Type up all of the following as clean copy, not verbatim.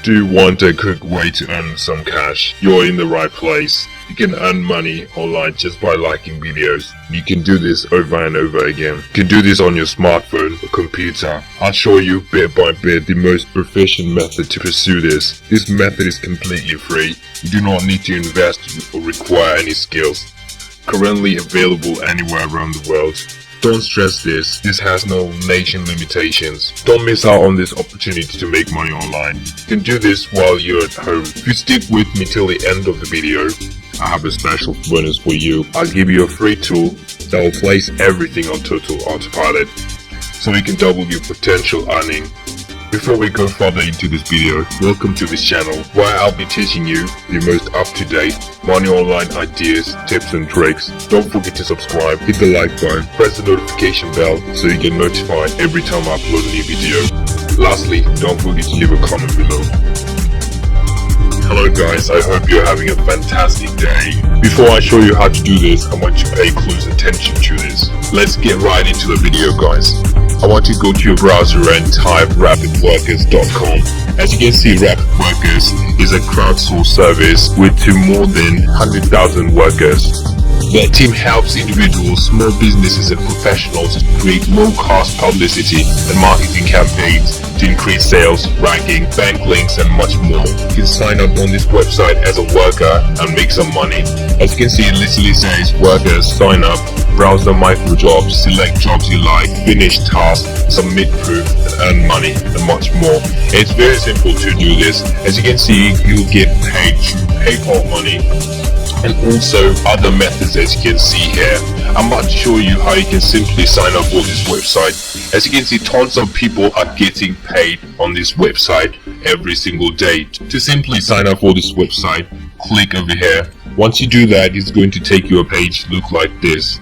Do you want a quick way to earn some cash? You're in the right place. You can earn money online just by liking videos. You can do this over and over again. You can do this on your smartphone or computer. I'll show you bit by bit the most proficient method to pursue this. This method is completely free. You do not need to invest or require any skills. Currently available anywhere around the world. Don't stress this. This has no nation limitations. Don't miss out on this opportunity to make money online. You can do this while you're at home. If you stick with me till the end of the video, I have a special bonus for you. I'll give you a free tool that will place everything on total autopilot so you can double your potential earning. Before we go further into this video, welcome to this channel where I'll be teaching you the most up-to-date money online ideas, tips and tricks. Don't forget to subscribe, hit the like button, press the notification bell so you get notified every time I upload a new video. Lastly, don't forget to leave a comment below. Hello guys, I hope you're having a fantastic day. Before I show you how to do this, I want you to pay close attention to this. Let's get right into the video guys. I want you to go to your browser and type rapidworkers.com. As you can see, Rapidworkers is a crowdsourced service with more than 100,000 workers. Their team helps individuals, small businesses and professionals to create low-cost publicity and marketing campaigns to increase sales, ranking, bank links and much more. You can sign up on this website as a worker and make some money. As you can see, it literally says workers, sign up, browse the micro jobs, select jobs you like, finish tasks, submit proof and earn money and much more. It's very simple to do this. As you can see, you'll get paid through PayPal money and also other methods as you can see here. I'm about to show you how you can simply sign up for this website. As you can see, tons of people are getting paid on this website every single day. To simply sign up for this website, click over here. Once you do that, it's going to take you a page look like this.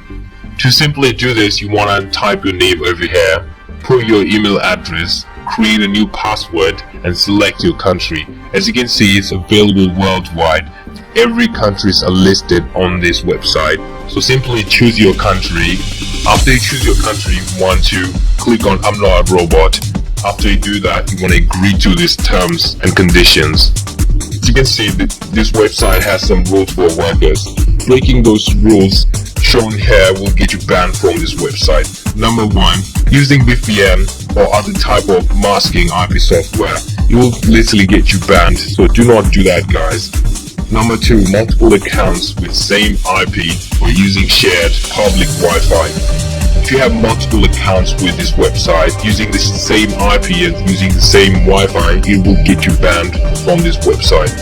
To simply do this, you want to type your name over here, put your email address, create a new password and select your country. As you can see, it's available worldwide. Every countries are listed on this website. So simply choose your country. After you choose your country, you want to click on I'm not a robot. After you do that, you want to agree to these terms and conditions. As you can see, this website has some rules for workers. Breaking those rules shown here will get you banned from this website. Number 1, using VPN or other type of masking IP software, it will literally get you banned. So do not do that guys. Number 2, multiple accounts with same IP or using shared public Wi-Fi. If you have multiple accounts with this website using the same IP and using the same Wi-Fi, it will get you banned from this website.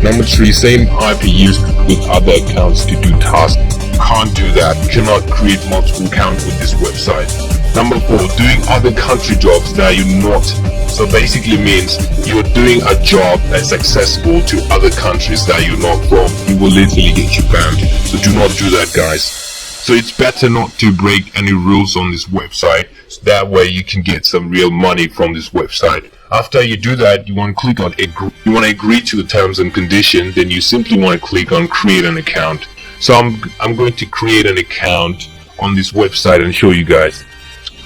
Number 3, same IP used with other accounts to do tasks. You can't do that. You cannot create multiple accounts with this website. Number 4, doing other country jobs that you're not. So basically means you're doing a job that's accessible to other countries that you're not from. It will literally get you banned. So do not do that guys. So it's better not to break any rules on this website. So that way you can get some real money from this website. After you do that, you want to click on you want to agree to the terms and conditions. Then you simply want to click on create an account. So I'm going to create an account on this website and show you guys.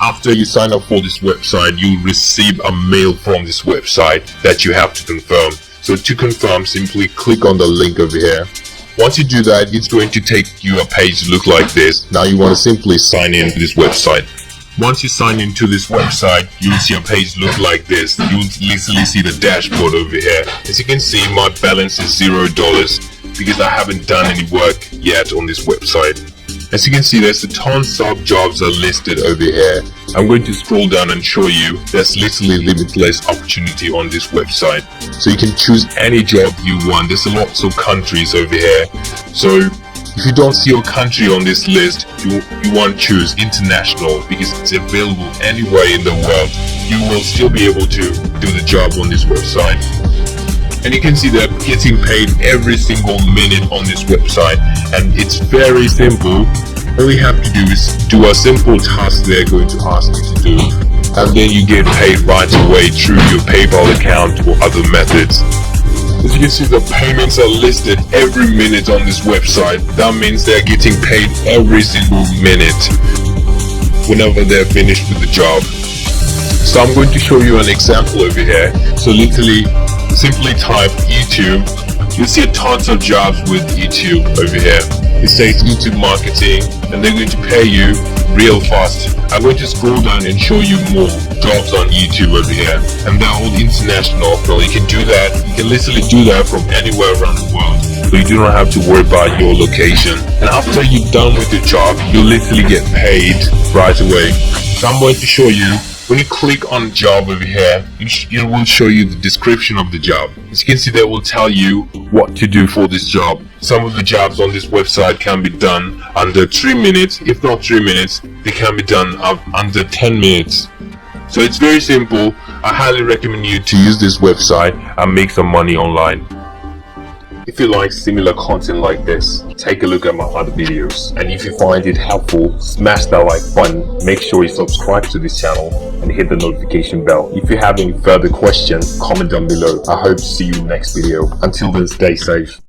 After you sign up for this website, you'll receive a mail from this website that you have to confirm. So to confirm, simply click on the link over here. Once you do that, it's going to take you a page look like this. Now you want to simply sign in to this website. Once you sign into this website, you'll see a page look like this. You'll literally see the dashboard over here. As you can see, my balance is $0 because I haven't done any work yet on this website. As you can see, there's a tons of jobs are listed over here. I'm going to scroll down and show you there's literally limitless opportunity on this website. So you can choose any job you want. There's lots of countries over here. So if you don't see your country on this list, you want to choose international because it's available anywhere in the world. You will still be able to do the job on this website. And you can see they're getting paid every single minute on this website, and it's very simple. All you have to do is do a simple task they're going to ask you to do, and then you get paid right away through your PayPal account or other methods. As you can see, the payments are listed every minute on this website. That means they're getting paid every single minute whenever they're finished with the job. So I'm going to show you an example over here. So literally Simply type YouTube. You'll see tons of jobs with YouTube over here. It says YouTube marketing, and they're going to pay you real fast. I'm going to scroll down and show you more jobs on YouTube over here, and they're all international. So you can do that. You can literally do that from anywhere around the world. So you do not have to worry about your location. And after you're done with the job, you'll literally get paid right away. So I'm going to show you. When you click on job over here, it will show you the description of the job. As you can see, they will tell you what to do for this job. Some of the jobs on this website can be done under 3 minutes. If not 3 minutes, they can be done under 10 minutes. So it's very simple. I highly recommend you to use this website and make some money online. If you like similar content like this, take a look at my other videos. And if you find it helpful, smash that like button. Make sure you subscribe to this channel and hit the notification bell. If you have any further questions, comment down below. I hope to see you in the next video. Until then, stay safe.